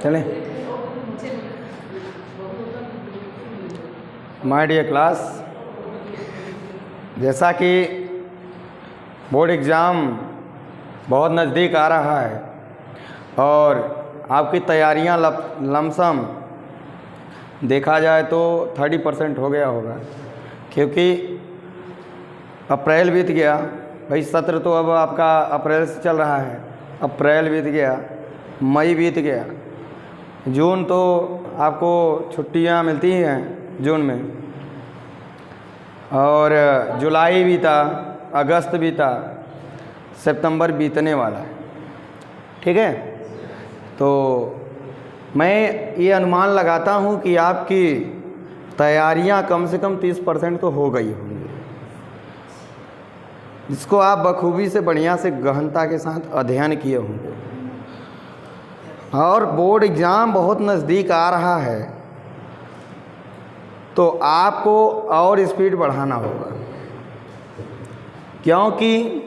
चलें। My dear class, जैसा कि बोर्ड एग्ज़ाम बहुत नज़दीक आ रहा है और आपकी तैयारियां लमसम देखा जाए तो 30% हो गया होगा, क्योंकि अप्रैल बीत गया। भाई सत्र तो अब आपका अप्रैल से चल रहा है। अप्रैल बीत गया, मई बीत गया, जून तो आपको छुट्टियां मिलती हैं जून में, और जुलाई बीता, अगस्त बीता, सितंबर बीतने वाला है। ठीक है, तो मैं ये अनुमान लगाता हूँ कि आपकी तैयारियां कम से कम 30% तो हो गई होंगी, जिसको आप बखूबी से बढ़िया से गहनता के साथ अध्ययन किए होंगे। और बोर्ड एग्ज़ाम बहुत नज़दीक आ रहा है, तो आपको और स्पीड बढ़ाना होगा, क्योंकि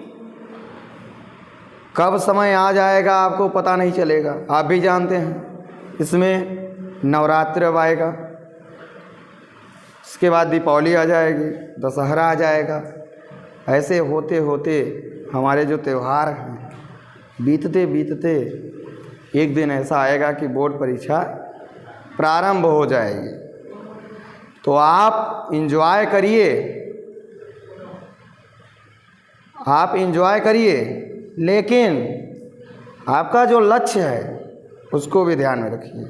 कब समय आ जाएगा आपको पता नहीं चलेगा। आप भी जानते हैं, इसमें नवरात्र अब आएगा, इसके बाद दीपावली आ जाएगी, दशहरा आ जाएगा। ऐसे होते होते हमारे जो त्यौहार हैं बीतते बीतते एक दिन ऐसा आएगा कि बोर्ड परीक्षा प्रारंभ हो जाएगी। तो आप इंजॉय करिए, आप इंजॉय करिए, लेकिन आपका जो लक्ष्य है उसको भी ध्यान में रखिए,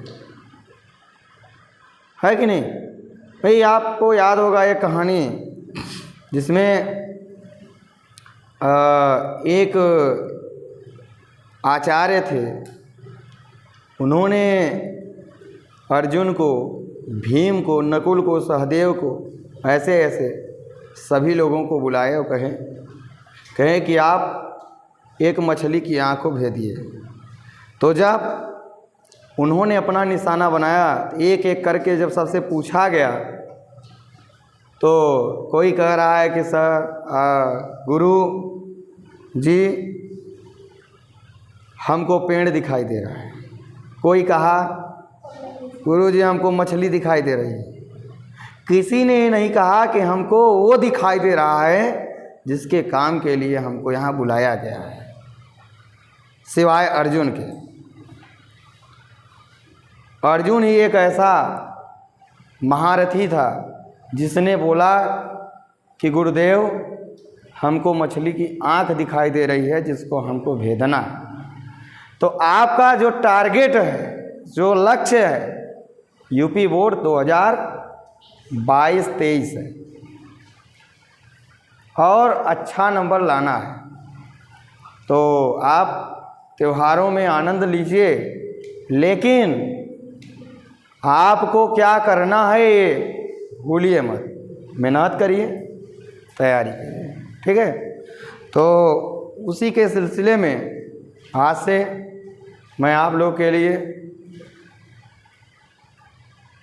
है कि नहीं। भाई आपको याद होगा एक कहानी जिसमें एक आचार्य थे, उन्होंने अर्जुन को, भीम को, नकुल को, सहदेव को, ऐसे ऐसे सभी लोगों को बुलाए और कहे कि आप एक मछली की आँख को भेदिए। तो जब उन्होंने अपना निशाना बनाया, एक एक करके जब सबसे पूछा गया, तो कोई कह रहा है कि सर गुरु जी हमको पेड़ दिखाई दे रहा है, कोई कहा गुरु जी हमको मछली दिखाई दे रही है। किसी ने नहीं कहा कि हमको वो दिखाई दे रहा है जिसके काम के लिए हमको यहाँ बुलाया गया है, सिवाय अर्जुन के। अर्जुन ही एक ऐसा महारथी था जिसने बोला कि गुरुदेव हमको मछली की आँख दिखाई दे रही है जिसको हमको भेदना है। तो आपका जो टारगेट है, जो लक्ष्य है, यूपी बोर्ड 2022-23 है और अच्छा नंबर लाना है। तो आप त्योहारों में आनंद लीजिए, लेकिन आपको क्या करना है ये भूलिए मत। मेहनत करिए, तैयारी करिए, ठीक है। तो उसी के सिलसिले में आज से मैं आप लोग के लिए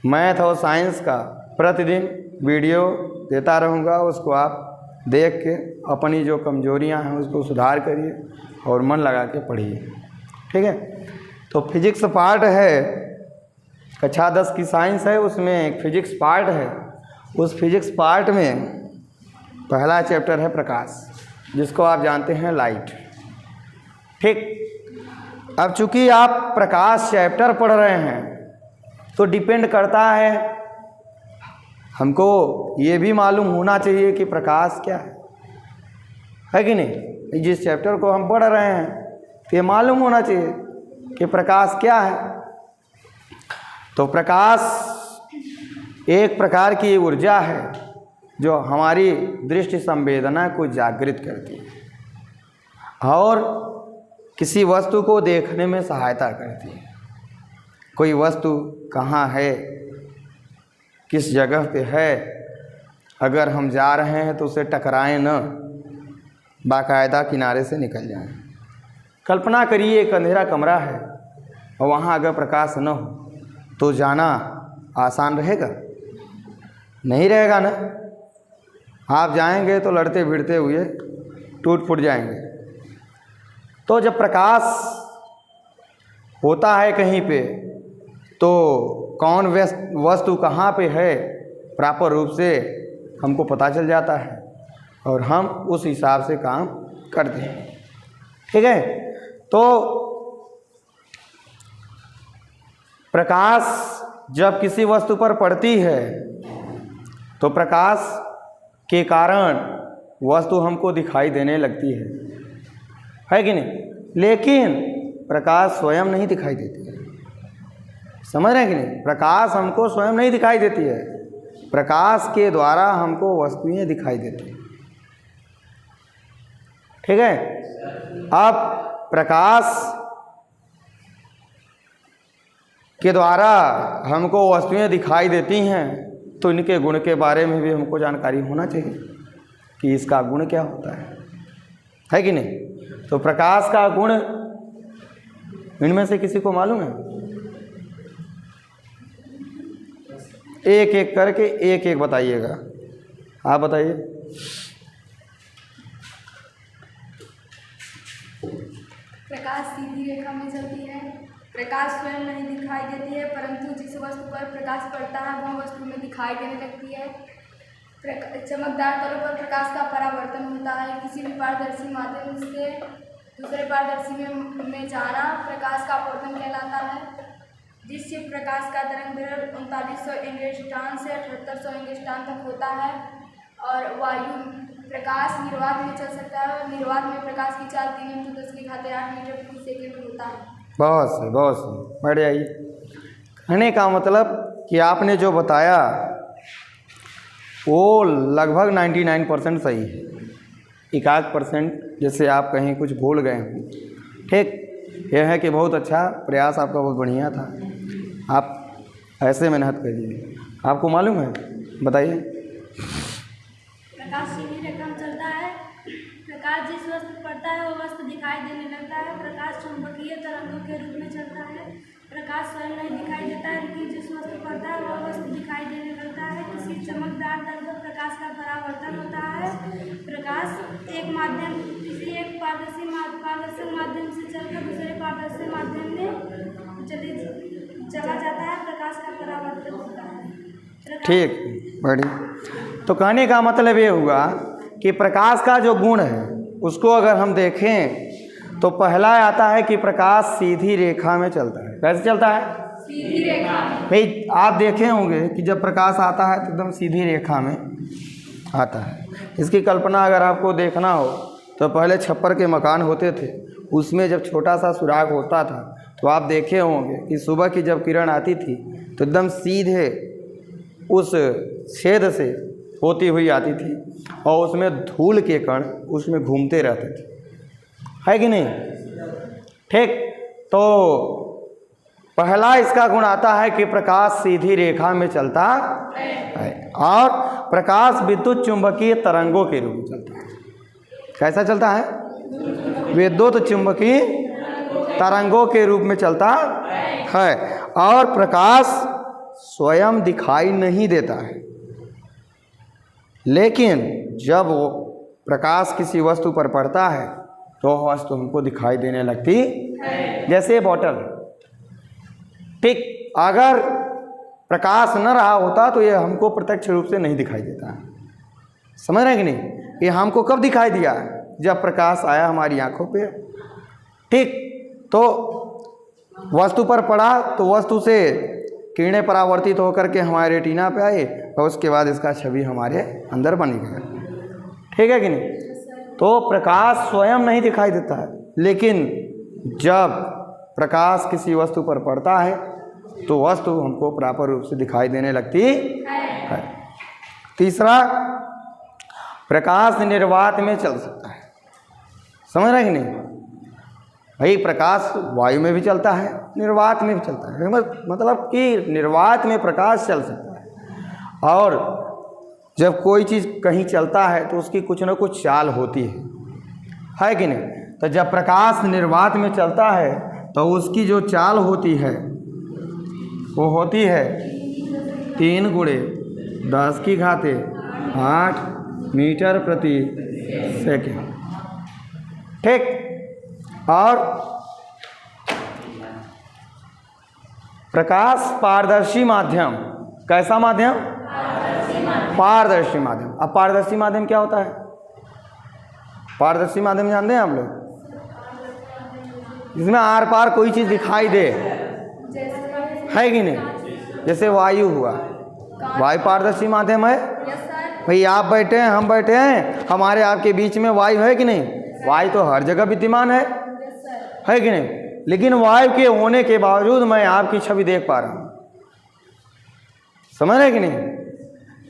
मैथ और साइंस का प्रतिदिन वीडियो देता रहूँगा। उसको आप देख के अपनी जो कमजोरियां हैं उसको सुधार करिए और मन लगा के पढ़िए, ठीक है। तो फिजिक्स पार्ट है, कक्षा 10 की साइंस है, उसमें एक फिजिक्स पार्ट है। उस फिजिक्स पार्ट में पहला चैप्टर है प्रकाश, जिसको आप जानते हैं लाइट, ठीक। अब चूंकि आप प्रकाश चैप्टर पढ़ रहे हैं तो डिपेंड करता है, हमको ये भी मालूम होना चाहिए कि प्रकाश क्या है कि नहीं। जिस चैप्टर को हम पढ़ रहे हैं तो ये मालूम होना चाहिए कि प्रकाश क्या है। तो प्रकाश एक प्रकार की ऊर्जा है जो हमारी दृष्टि संवेदना को जागृत करती है और किसी वस्तु को देखने में सहायता करती है। कोई वस्तु कहाँ है, किस जगह पे है, अगर हम जा रहे हैं तो उसे टकराएं न, बाकायदा किनारे से निकल जाएं। कल्पना करिए एक अंधेरा कमरा है और वहाँ अगर प्रकाश न हो तो जाना आसान रहेगा? नहीं रहेगा ना। आप जाएंगे तो लड़ते भिड़ते हुए टूट फूट जाएंगे। तो जब प्रकाश होता है कहीं पे तो कौन वस्तु कहाँ पे है प्रॉपर रूप से हमको पता चल जाता है और हम उस हिसाब से काम करते हैं। ठीक है, तो प्रकाश जब किसी वस्तु पर पड़ती है तो प्रकाश के कारण वस्तु हमको दिखाई देने लगती है कि नहीं? लेकिन प्रकाश स्वयं नहीं दिखाई देती है। समझ रहे हैं कि नहीं? प्रकाश हमको स्वयं नहीं दिखाई देती है, प्रकाश के द्वारा हमको वस्तुएं दिखाई देती हैं। ठीक है, अब प्रकाश के द्वारा हमको वस्तुएं दिखाई देती हैं तो इनके गुण के बारे में भी हमको जानकारी होना चाहिए कि इसका गुण क्या होता है कि नहीं? तो प्रकाश का गुण इनमें से किसी को मालूम है? एक एक करके एक एक बताइएगा। आप बताइए। प्रकाश सीधी रेखा में चलती है, प्रकाश स्वयं नहीं दिखाई देती है, परंतु जिस वस्तु पर प्रकाश पड़ता है वह वस्तु में दिखाई देने लगती है। चमकदार तलों पर प्रकाश का परावर्तन होता है। किसी भी पारदर्शी माध्यम से दूसरे पारदर्शी में जाना प्रकाश का अपवर्तन कहलाता है। जिससे प्रकाश का तरंग दैर्घ्य 3900 एंगस्ट्रॉम से 7800 एंगस्ट्रॉम तक होता है। और वायु प्रकाश निर्वात में चल सकता है। निर्वात में प्रकाश की चाल 3 × 10⁸ मीटर प्रति सेकंड में होता है। बहुत सही बैठ जाइए। कहने का मतलब कि आपने जो बताया वो लगभग 99% सही है। 1% जैसे आप कहीं कुछ भूल गए हैं। ठीक, यह है कि बहुत अच्छा प्रयास आपका, बहुत बढ़िया था। आप ऐसे मेहनत करिए। आपको मालूम है? बताइए। प्रकाश सीधी रेखा में चलता है, प्रकाश जिस वस्तु पर पड़ता है वह वस्तु दिखाई देने लगता है। प्रकाश चुंबकीय तरंगों के रूप में चलता है। प्रकाश स्वयं नहीं दिखाई देता है, लेकिन जिस वस्तु पर पड़ता है वह वस्तु दिखाई देने लगता है। किसी चमकदार तल पर प्रकाश का परावर्तन होता है। प्रकाश एक माध्यम किसी एक पारदर्शी माध्यम से चलकर दूसरे पारदर्शी माध्यम में चला जाता है। प्रकाश का परावर्तन होता है। ठीक, बढ़िया। तो कहने का मतलब ये हुआ कि प्रकाश का जो गुण है उसको अगर हम देखें तो पहला आता है कि प्रकाश सीधी रेखा में चलता है। कैसे चलता है? सीधी रेखा। भाई आप देखे होंगे कि जब प्रकाश आता है तो एकदम सीधी रेखा में आता है। इसकी कल्पना अगर आपको देखना हो तो पहले छप्पर के मकान होते थे, उसमें जब छोटा सा सुराख होता था तो आप देखे होंगे कि सुबह की जब किरण आती थी तो एकदम सीधे उस छेद से होती हुई आती थी और उसमें धूल के कण उसमें घूमते रहते थे, है कि नहीं? ठीक, तो पहला इसका गुण आता है कि प्रकाश सीधी रेखा में चलता है और प्रकाश विद्युत चुंबकीय तरंगों के रूप में चलता है। कैसा चलता है? विद्युत चुंबकीय तरंगों के रूप में चलता है और प्रकाश स्वयं दिखाई नहीं देता है, लेकिन जब वो प्रकाश किसी वस्तु पर पड़ता है तो वह वस्तु हमको दिखाई देने लगती है। जैसे बोतल, ठीक, अगर प्रकाश न रहा होता तो ये हमको प्रत्यक्ष रूप से नहीं दिखाई देता। समझ रहे हैं कि नहीं? ये हमको कब दिखाई दिया? जब प्रकाश आया हमारी आंखों पे। ठीक, तो वस्तु पर पड़ा तो वस्तु से किरणें परावर्तित होकर के हमारे रेटिना पे आए और उसके बाद इसका छवि हमारे अंदर बन गया। ठीक है कि नहीं? तो प्रकाश स्वयं नहीं दिखाई देता है, लेकिन जब प्रकाश किसी वस्तु पर पड़ता है तो वस्तु हमको प्रॉपर रूप से दिखाई देने लगती है। तीसरा, प्रकाश निर्वात में चल सकता है। समझ रहे हैं कि नहीं? भाई प्रकाश वायु में भी चलता है, निर्वात में भी चलता है। मतलब कि निर्वात में प्रकाश चल सकता है। और जब कोई चीज़ कहीं चलता है तो उसकी कुछ न कुछ चाल होती है कि नहीं? तो जब प्रकाश निर्वात में चलता है तो उसकी जो चाल होती है वो होती है 3 × 10⁸ मीटर प्रति सेकंड। ठीक, और प्रकाश पारदर्शी माध्यम, कैसा माध्यम? पारदर्शी माध्यम। अब पारदर्शी माध्यम क्या होता है? पारदर्शी माध्यम जानते हैं आप लोग? जिसमें आर पार कोई चीज़ दिखाई दे, है कि नहीं? जैसे वायु हुआ, वायु पारदर्शी माध्यम है। भाई आप बैठे हैं, हम बैठे हैं, हमारे आपके बीच में वायु है कि नहीं? वायु तो हर जगह विद्यमान है कि नहीं? लेकिन वायु के होने के बावजूद मैं आपकी छवि देख पा रहा हूँ, समझ रहे कि नहीं?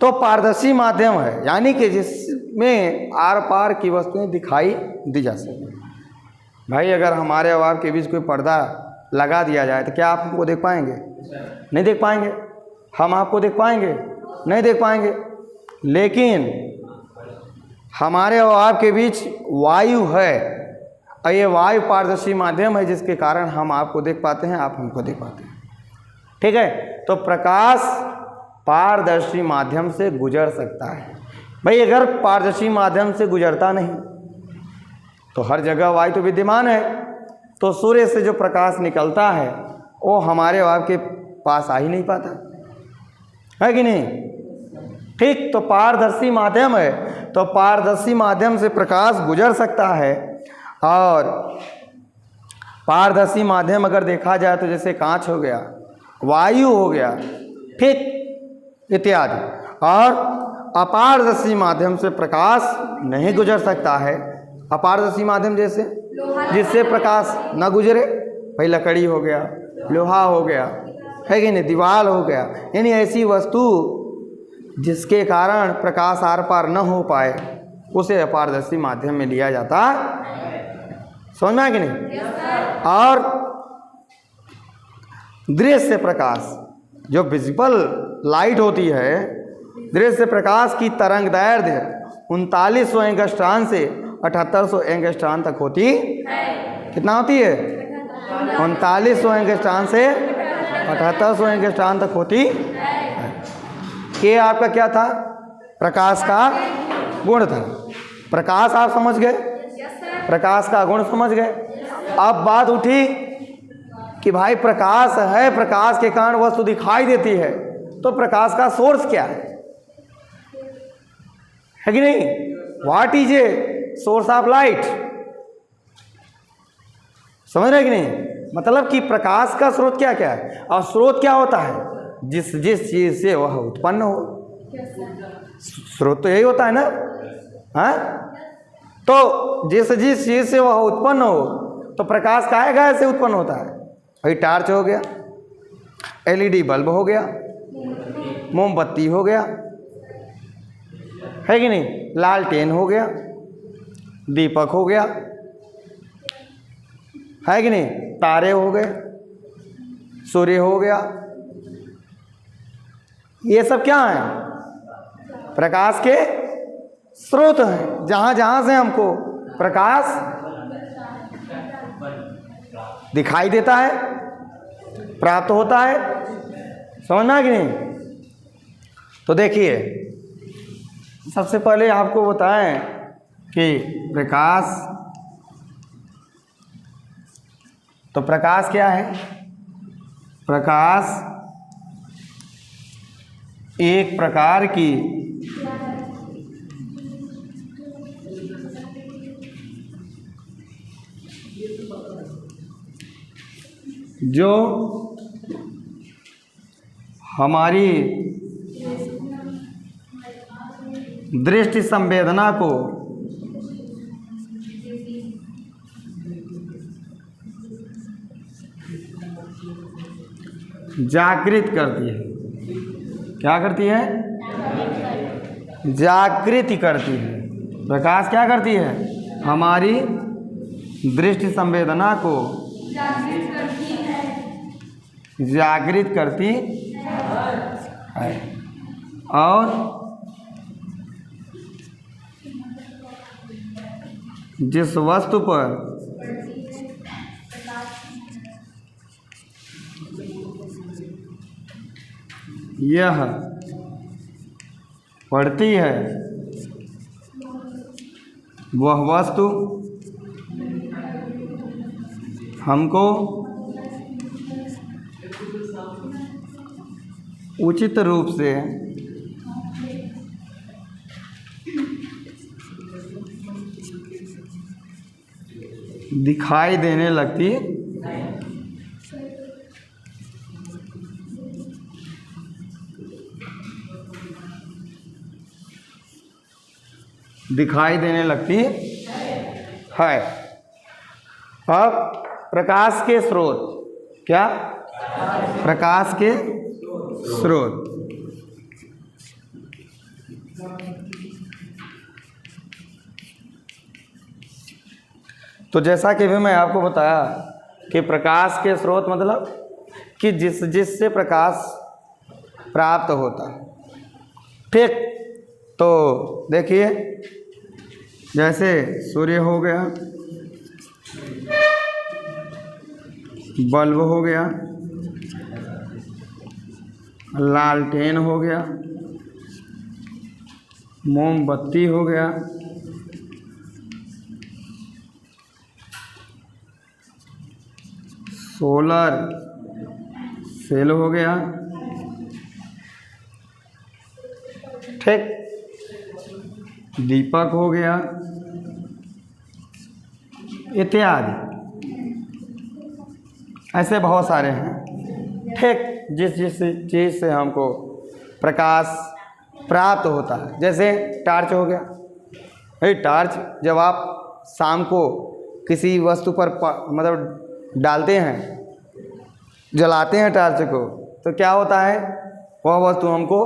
तो पारदर्शी माध्यम है, यानी कि जिसमें आर पार की वस्तुएं दिखाई दी जा सके। भाई अगर हमारे और आपके बीच कोई पर्दा लगा दिया जाए तो क्या आप हमको देख पाएंगे? नहीं देख पाएंगे। हम आपको देख पाएंगे? नहीं देख पाएंगे। लेकिन हमारे और आपके बीच वायु है, और ये वायु पारदर्शी माध्यम है, जिसके कारण हम आपको देख पाते हैं, आप हमको देख पाते हैं। ठीक है, तो प्रकाश पारदर्शी माध्यम से गुजर सकता है। भाई अगर पारदर्शी माध्यम से गुजरता नहीं तो हर जगह वायु तो विद्यमान है, तो सूर्य से जो प्रकाश निकलता है वो हमारे आपके पास आ ही नहीं पाता, है कि नहीं? ठीक, तो पारदर्शी माध्यम है, तो पारदर्शी माध्यम से प्रकाश गुजर सकता है। और पारदर्शी माध्यम अगर देखा जाए तो जैसे कांच हो गया, वायु हो गया, ठीक, इत्यादि। और अपारदर्शी माध्यम से प्रकाश नहीं गुजर सकता है। अपारदर्शी माध्यम जैसे जिससे प्रकाश न गुजरे, भाई लकड़ी हो गया, लोहा हो गया, है कि नहीं, दीवार हो गया, यानी ऐसी वस्तु जिसके कारण प्रकाश आर पार न हो पाए, उसे अपारदर्शी माध्यम में लिया जाता। समझ में आया कि नहीं? और दृश्य प्रकाश, जो विजिबल लाइट होती है, दृश्य प्रकाश की तरंग दैर्घ्य 3900 एंगस्ट्रॉन से 7800 एंगस्ट्रॉन तक होती है। कितना होती है? 3900 एंगस्ट्रॉन से 7800 एंगस्ट्रॉन तक होती है। ये आपका क्या था? प्रकाश का गुण था। प्रकाश आप समझ गए, प्रकाश का गुण समझ गए। अब बात उठी कि भाई प्रकाश है, प्रकाश के कारण वस्तु दिखाई देती है, तो प्रकाश का सोर्स क्या है कि नहीं? What is a source of light? समझ रहे कि नहीं? मतलब कि प्रकाश का स्रोत क्या क्या है, और स्रोत क्या होता है? जिस जिस चीज से वह उत्पन्न हो, स्रोत तो यही होता है ना, हाँ? तो जिस जिस चीज से वह उत्पन्न हो, तो प्रकाश काहे से उत्पन्न होता है? भाई टार्च हो गया, एलईडी बल्ब हो गया, मोमबत्ती हो गया, है कि नहीं, लालटेन हो गया, दीपक हो गया, है कि नहीं, तारे हो गए, सूर्य हो गया। ये सब क्या है? प्रकाश के स्रोत हैं, जहाँ जहाँ से हमको प्रकाश दिखाई देता है, प्राप्त होता है। समझना कि नहीं? तो देखिए, सबसे पहले आपको बताएं कि प्रकाश, तो प्रकाश क्या है? प्रकाश एक प्रकार की जो हमारी दृष्टि संवेदना को जागृत करती है। क्या करती है? जागृति करती है। प्रकाश क्या करती है? हमारी दृष्टि संवेदना को जागृत करती है, और जिस वस्तु पर यह पड़ती है वह वस्तु हमको उचित रूप से दिखाई देने लगती है। अब प्रकाश के स्रोत, क्या? प्रकाश के स्रोत। तो जैसा कि भी मैं आपको बताया कि प्रकाश के स्रोत मतलब कि जिससे प्रकाश प्राप्त होता है। ठीक, तो देखिए जैसे सूर्य हो गया, बल्ब हो गया, लालटेन हो गया, मोमबत्ती हो गया, सोलर सेल हो गया, ठीक, दीपक हो गया इत्यादि, ऐसे बहुत सारे हैं। ठीक, जिस चीज़ से हमको प्रकाश प्राप्त होता है, जैसे टार्च हो गया। भाई टार्च जब आप शाम को किसी वस्तु पर मतलब डालते हैं, जलाते हैं टार्च को, तो क्या होता है, वह वस्तु हमको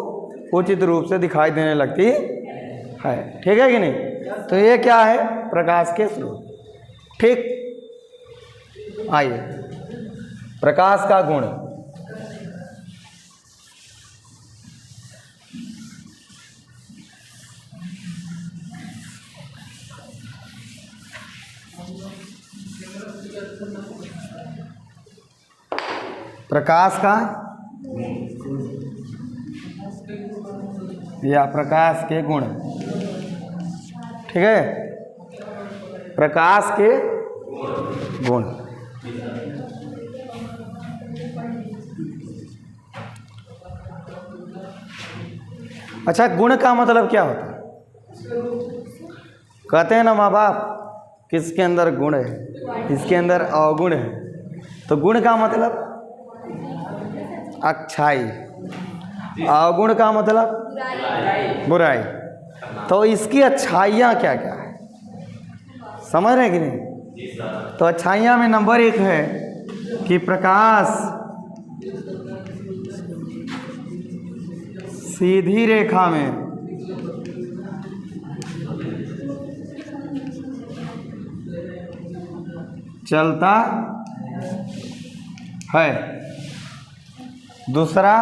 उचित रूप से दिखाई देने लगती है। ठीक है कि नहीं? तो ये क्या है? प्रकाश के स्रोत। ठीक, आइए प्रकाश का गुण। प्रकाश का या प्रकाश के गुण, ठीक है, प्रकाश के गुण। अच्छा, गुण का मतलब क्या होता है? कहते हैं ना माँ बाप, किसके अंदर गुण है, किसके अंदर अवगुण है। तो गुण का मतलब अच्छाई, अवगुण का मतलब बुराई। तो इसकी अच्छाइयाँ क्या क्या है, समझ रहे हैं कि नहीं? तो अच्छाइयाँ में नंबर 1 है कि प्रकाश सीधी रेखा में चलता है। दूसरा,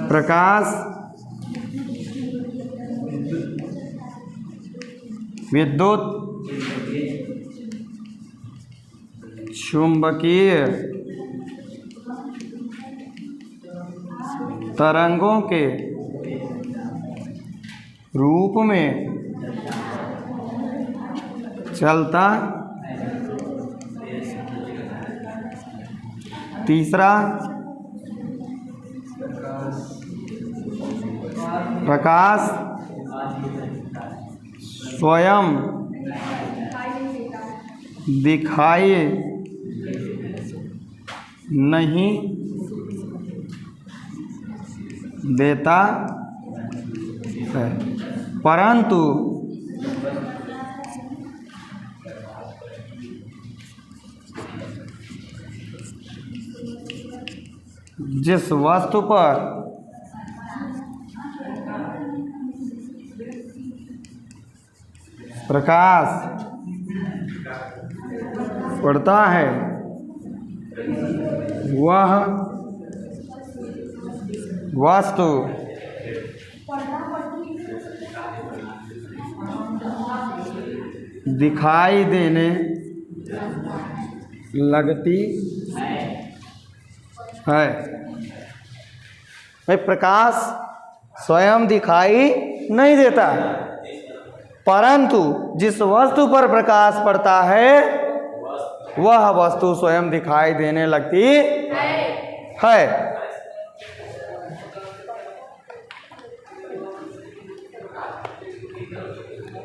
प्रकाश विद्युत चुंबकीय तरंगों के रूप में चलता। तीसरा, प्रकाश स्वयं दिखाई नहीं देता है, परंतु जिस वस्तु पर प्रकाश पड़ता है वह वस्तु दिखाई देने लगती है। भाई प्रकाश स्वयं दिखाई नहीं देता, परंतु जिस वस्तु पर प्रकाश पड़ता है वह वस्तु स्वयं दिखाई देने लगती है।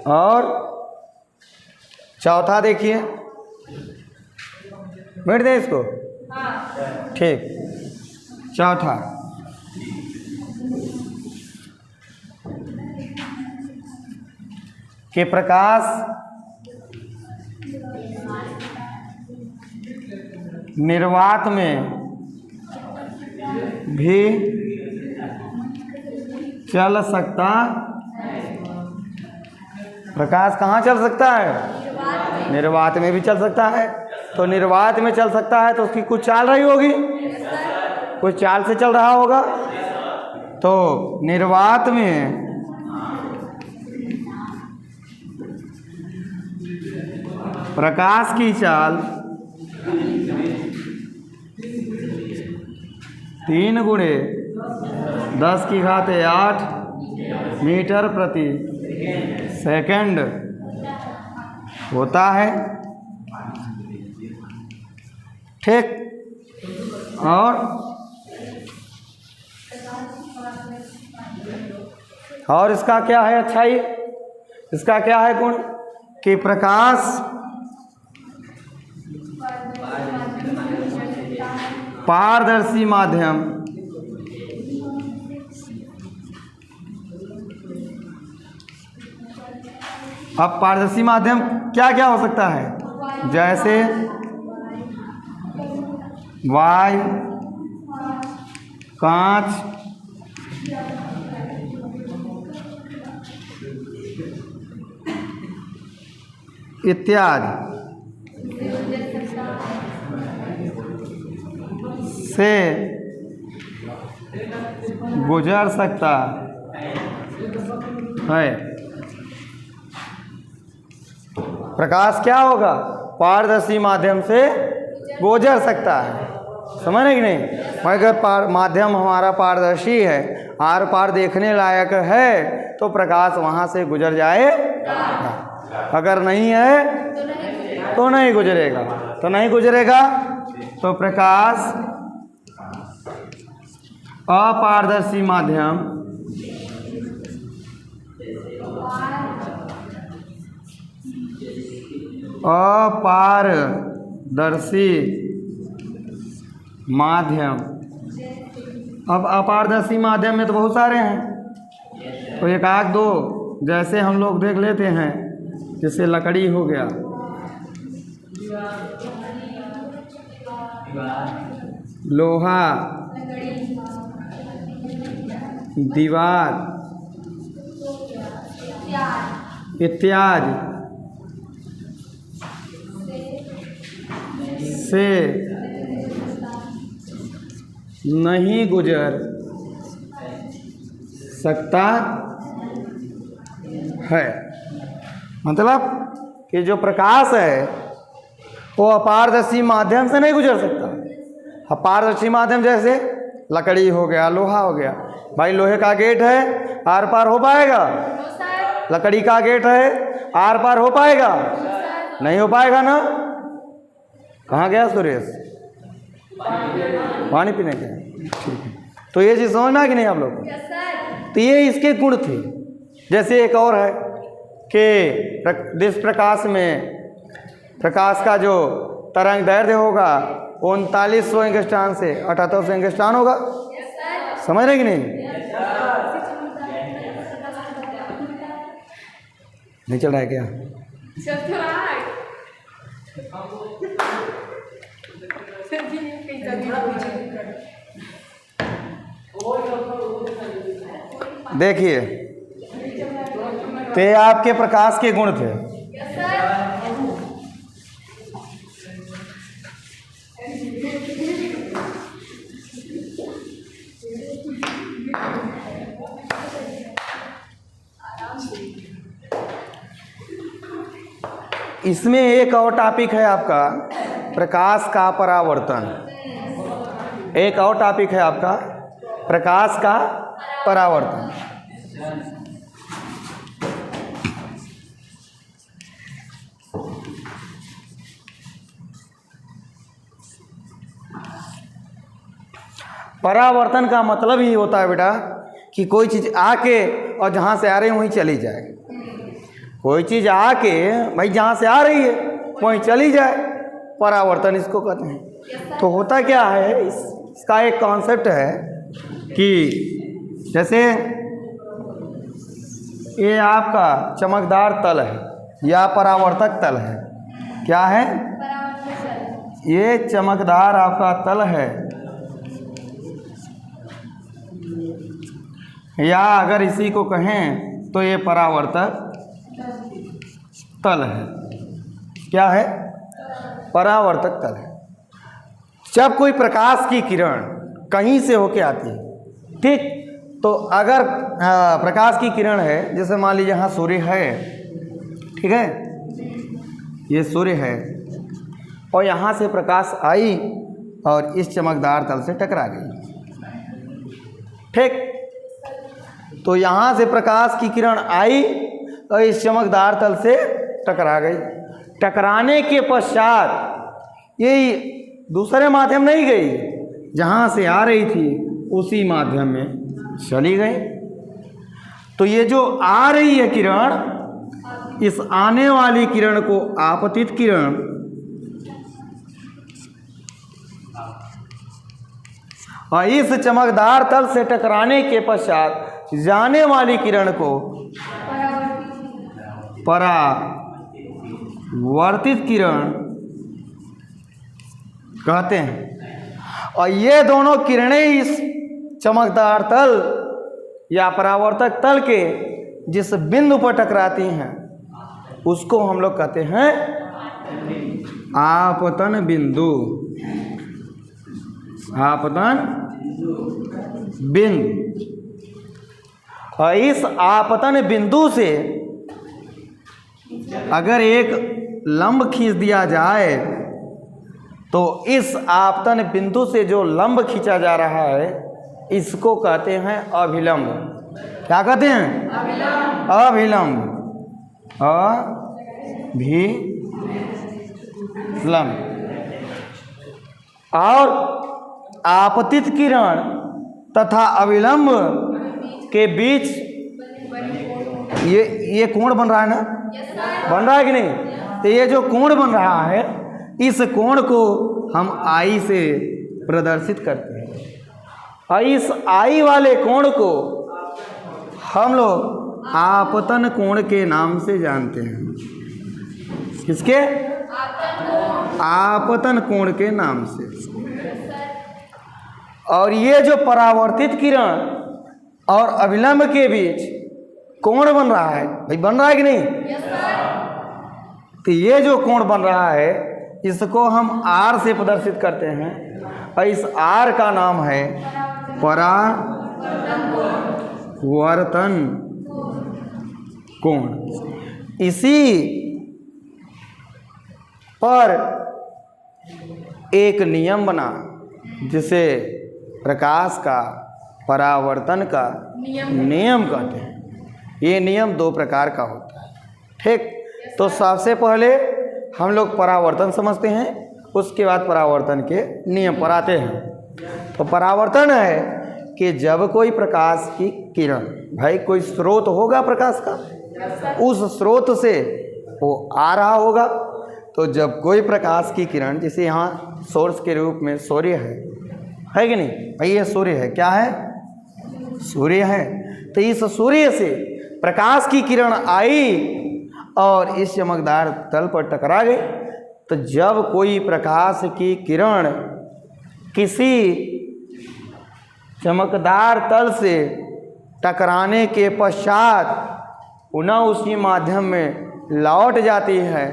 और चौथा देखिए, मिट दें इसको। ठीक, चौथा कि प्रकाश निर्वात में भी चल सकता। प्रकाश कहाँ चल सकता है? निर्वात में भी चल सकता है। तो निर्वात में चल सकता है तो उसकी कुछ चाल रही होगी, कुछ चाल से चल रहा होगा। तो निर्वात में प्रकाश की चाल 3 गुणे 10⁸ मीटर प्रति सेकंड होता है। ठीक, और इसका क्या है अच्छाई, इसका क्या है गुण कि प्रकाश पारदर्शी माध्यम अब पारदर्शी माध्यम क्या क्या हो सकता है? जैसे वायु, कांच, इत्यादि से गुजर सकता है। प्रकाश क्या होगा? पारदर्शी माध्यम से गुजर सकता है। समझ रहे कि नहीं? अगर माध्यम हमारा पारदर्शी है, आर पार देखने लायक है, तो प्रकाश वहाँ से गुजर जाएगा। अगर नहीं है तो नहीं गुजरेगा। तो नहीं गुजरेगा तो प्रकाश अपारदर्शी माध्यम अपारदर्शी माध्यम। अब अपारदर्शी माध्यम में तो बहुत सारे हैं, तो एक आध दो जैसे हम लोग देख लेते हैं। जैसे लकड़ी हो गया, लोहा, दीवार इत्यादि से नहीं गुजर सकता है। मतलब कि जो प्रकाश है वो अपारदर्शी माध्यम से नहीं गुजर सकता। अपारदर्शी माध्यम जैसे लकड़ी हो गया, लोहा हो गया। भाई लोहे का गेट है, आर पार हो पाएगा? लकड़ी का गेट है, आर पार हो पाएगा? नहीं हो पाएगा ना। कहाँ गया सुरेश? पानी पीने गया। ठीक है, तो ये चीज़ समझना कि नहीं आप लोग? तो ये इसके गुण थे। जैसे एक और है कि जिस प्रकाश में प्रकाश का जो तरंग दैर्घ्य होगा वो 3900 एंगस्ट्रॉन से 7800 एंगस्ट्रॉन होगा। समझ रहे कि नहीं? नहीं चल रहा है क्या? देखिए, तो ये आपके प्रकाश के गुण थे। इसमें एक और टॉपिक है आपका प्रकाश का परावर्तन। एक और टॉपिक है आपका प्रकाश का परावर्तन। परावर्तन का मतलब ही होता है बेटा कि कोई चीज़ आके और जहाँ से आ रही है वहीं चली जाए। कोई चीज़ आके भाई जहाँ से आ रही है वहीं चली जाए, परावर्तन इसको कहते हैं। तो होता क्या है, इसका एक कॉन्सेप्ट है कि जैसे ये आपका चमकदार तल है या परावर्तक तल है। क्या है? ये चमकदार आपका तल है, या अगर इसी को कहें तो ये परावर्तक तल है। क्या है? परावर्तक तल है। जब कोई प्रकाश की किरण कहीं से होके आती है, ठीक, तो अगर प्रकाश की किरण है, जैसे मान लीजिए यहाँ सूर्य है, ठीक है, ये सूर्य है और यहाँ से प्रकाश आई और इस चमकदार तल से टकरा गई, ठीक। तो यहाँ से प्रकाश की किरण आई और इस चमकदार तल से टकरा गई। टकराने के पश्चात ये दूसरे माध्यम नहीं गई, जहाँ से आ रही थी उसी माध्यम में चली गई। तो ये जो आ रही है किरण, इस आने वाली किरण को आपतित किरण, और इस चमकदार तल से टकराने के पश्चात जाने वाली किरण को परावर्तित किरण कहते हैं। और ये दोनों किरणें इस चमकदार तल या परावर्तक तल के जिस बिंदु पर टकराती हैं उसको हम लोग कहते हैं आपतन बिंदु। आपतन बिंदु। और इस आपतन बिंदु से अगर एक लंब खींच दिया जाए तो इस आपतन बिंदु से जो लंब खींचा जा रहा है इसको कहते हैं अभिलंब। क्या कहते हैं? अभिलंब। अभिलंब। और आपतित किरण तथा अभिलंब के बीच ये कोण बन रहा है ना? बन रहा है कि नहीं? तो ये जो कोण बन रहा है, इस कोण को हम आई से प्रदर्शित करते हैं। और इस आई वाले कोण को हम लोग आपतन कोण के नाम से जानते हैं। किसके? आपतन कोण के नाम से। और ये जो परावर्तित किरण और अभिलंब के बीच कोण बन रहा है, भाई बन रहा है कि नहीं? तो ये जो कोण बन रहा है इसको हम आर से प्रदर्शित करते हैं और इस आर का नाम है परावर्तन कोण। इसी पर एक नियम बना जिसे प्रकाश का परावर्तन का नियम कहते हैं। ये नियम दो प्रकार का होता है, ठीक। तो सबसे पहले हम लोग परावर्तन समझते हैं, उसके बाद परावर्तन के नियम पर आते हैं। तो परावर्तन है कि जब कोई प्रकाश की किरण, भाई कोई स्रोत होगा प्रकाश का, उस स्रोत से वो आ रहा होगा। तो जब कोई प्रकाश की किरण, जैसे यहाँ सोर्स के रूप में सूर्य है कि नहीं? भाई ये सूर्य है। क्या है? सूर्य है। तो इस सूर्य से प्रकाश की किरण आई और इस चमकदार तल पर टकरा गई। तो जब कोई प्रकाश की किरण किसी चमकदार तल से टकराने के पश्चात पुनः उसी माध्यम में लौट जाती है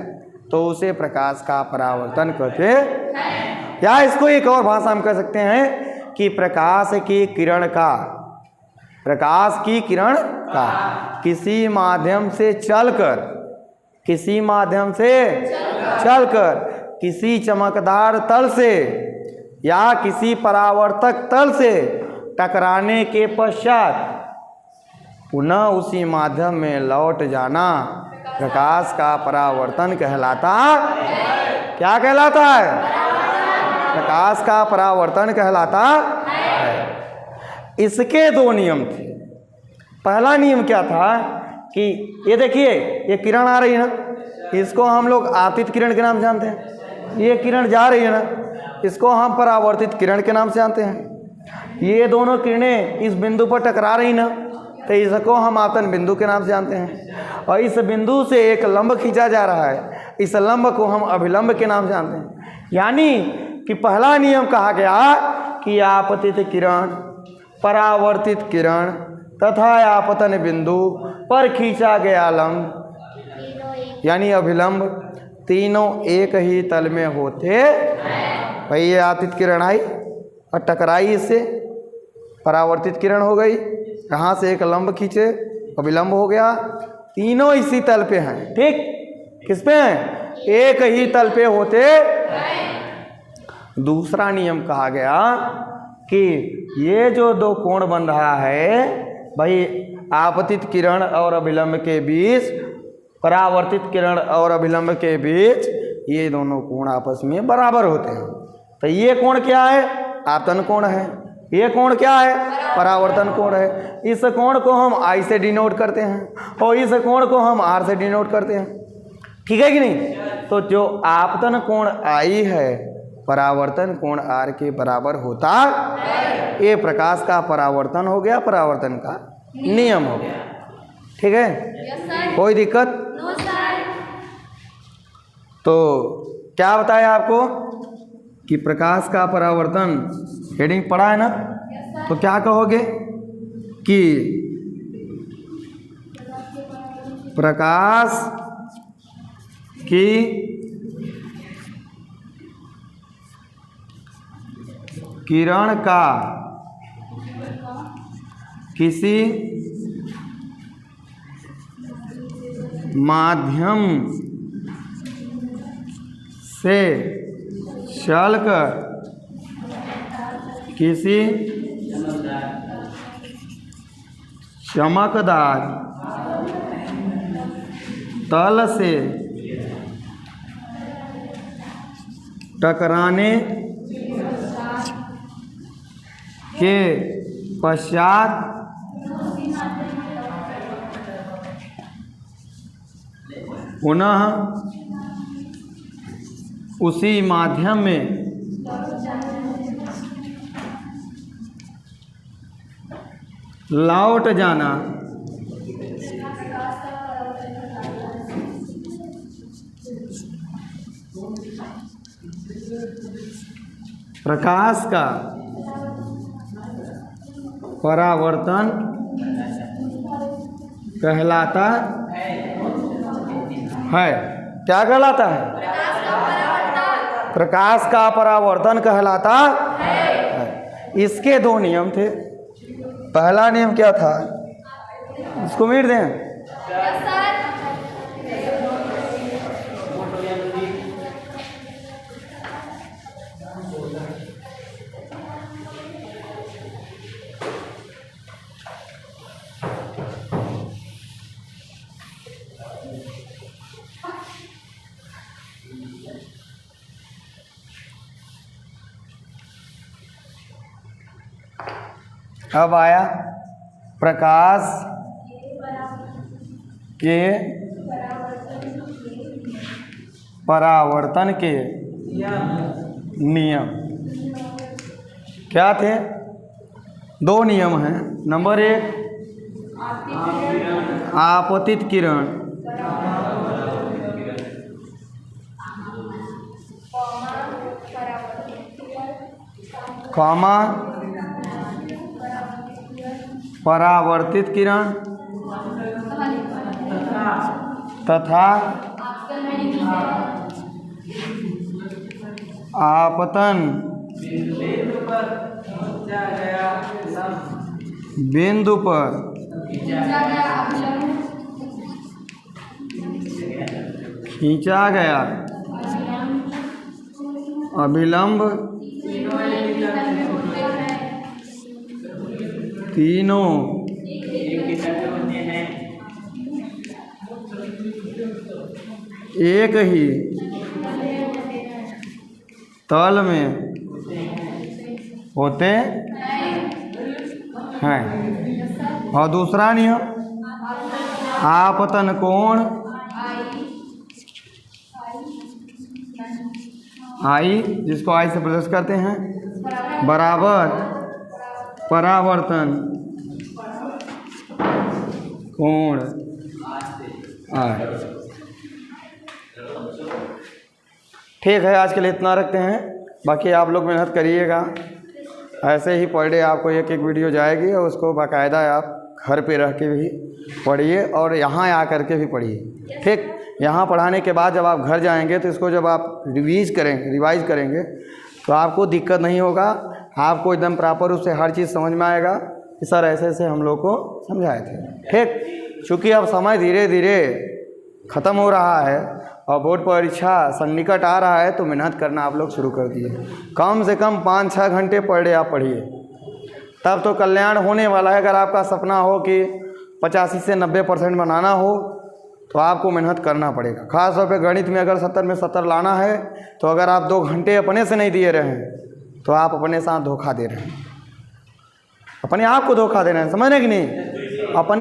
तो उसे प्रकाश का परावर्तन कहते हैं। या इसको एक और भाषा में कह सकते हैं कि प्रकाश की किरण का किसी माध्यम से चलकर किसी चमकदार तल से या किसी परावर्तक तल से टकराने के पश्चात पुनः उसी माध्यम में लौट जाना प्रकाश का परावर्तन कहलाता। क्या कहलाता है? प्रकाश का परावर्तन कहलाता है। इसके दो नियम थे। पहला नियम क्या था कि ये देखिए, ये किरण आ रही है ना, इसको हम लोग आपतित किरण के नाम से जानते हैं। ये किरण जा रही है ना, इसको हम परावर्तित किरण के नाम से जानते हैं। ये दोनों किरणें इस बिंदु पर टकरा रही ना, तो इसको हम आपतन बिंदु के नाम से जानते हैं। और इस बिंदु से एक लंब खींचा जा रहा है, इस लंब को हम अभिलंब के नाम से जानते हैं। यानी कि पहला नियम कहा गया कि आपतित किरण, परावर्तित किरण तथा आपतन बिंदु पर खींचा गया लंब यानी अभिलंब तीनों एक ही तल में होते। भाई ये आपतित किरण आई और टकराई, इससे परावर्तित किरण हो गई, यहाँ से एक लंब खींचे, अभिलंब हो गया, तीनों इसी तल पे हैं। ठीक, किस पे हैं? एक ही तल पे होते। दूसरा नियम कहा गया कि ये जो दो कोण बन रहा है, भाई आपतित किरण और अभिलंब के बीच, परावर्तित किरण और अभिलंब के बीच, ये दोनों कोण आपस में बराबर होते हैं। तो ये कोण क्या है? आपतन कोण है। ये कोण क्या है? परावर्तन कोण है। इस कोण को हम I से डिनोट करते हैं और इस कोण को हम R से डिनोट करते हैं। ठीक है कि नहीं? तो जो आपतन कोण I है, परावर्तन कोण R के बराबर होता है। ये प्रकाश का परावर्तन हो गया, परावर्तन का नियम हो गया। ठीक है, कोई दिक्कत? तो क्या बताया आपको कि प्रकाश का परावर्तन, हेडिंग पढ़ा है ना, तो क्या कहोगे कि प्रकाश की किरण का किसी माध्यम से चलकर किसी चमकदार तल से टकराने के पश्चात पुनः उसी माध्यम में लौट जाना प्रकाश का परावर्तन कहलाता है। क्या कहलाता है? प्रकाश का परावर्तन कहलाता है। इसके दो नियम थे। पहला नियम क्या था? इसको मिट दें। अब आया प्रकाश के परावर्तन के नियम। क्या थे? दो नियम हैं। नंबर एक, आपतित किरण कॉमा परावर्तित किरण तथा आपतन बिंदु पर खींचा गया अभिलंब तीनों एक ही तल में होते हैं। और दूसरा नियम आपतन कोण आई, जिसको आई से प्रदर्शित करते हैं, बराबर परावर्तन कोण आई। ठीक है, आज के लिए इतना रखते हैं। बाकी आप लोग मेहनत करिएगा। ऐसे ही पर डे आपको एक एक वीडियो जाएगी और उसको बाकायदा आप घर पे रह के भी पढ़िए और यहाँ आ कर के भी पढ़िए। ठीक, यहाँ पढ़ाने के बाद जब आप घर जाएंगे तो इसको जब आप रिवाइज करेंगे तो आपको दिक्कत नहीं होगा। आपको एकदम प्रॉपर रूप से हर चीज़ समझ में आएगा कि सर ऐसे ऐसे हम लोग को समझाए थे। ठीक, चूँकि अब समय धीरे धीरे ख़त्म हो रहा है और बोर्ड परीक्षा सन्निकट आ रहा है तो मेहनत करना आप लोग शुरू कर दिए। कम से कम 5-6 घंटे पर डे आप पढ़िए, तब तो कल्याण होने वाला है। अगर आपका सपना हो कि 85 से 90% बनाना हो तो आपको मेहनत करना पड़ेगा। ख़ास तौर पे गणित में अगर 70 में 70 लाना है तो अगर आप 2 घंटे अपने से नहीं दिए रहे हैं तो आप अपने साथ धोखा दे रहे हैं, अपने आप को धोखा दे रहे हैं। समझ रहे कि नहीं? अपन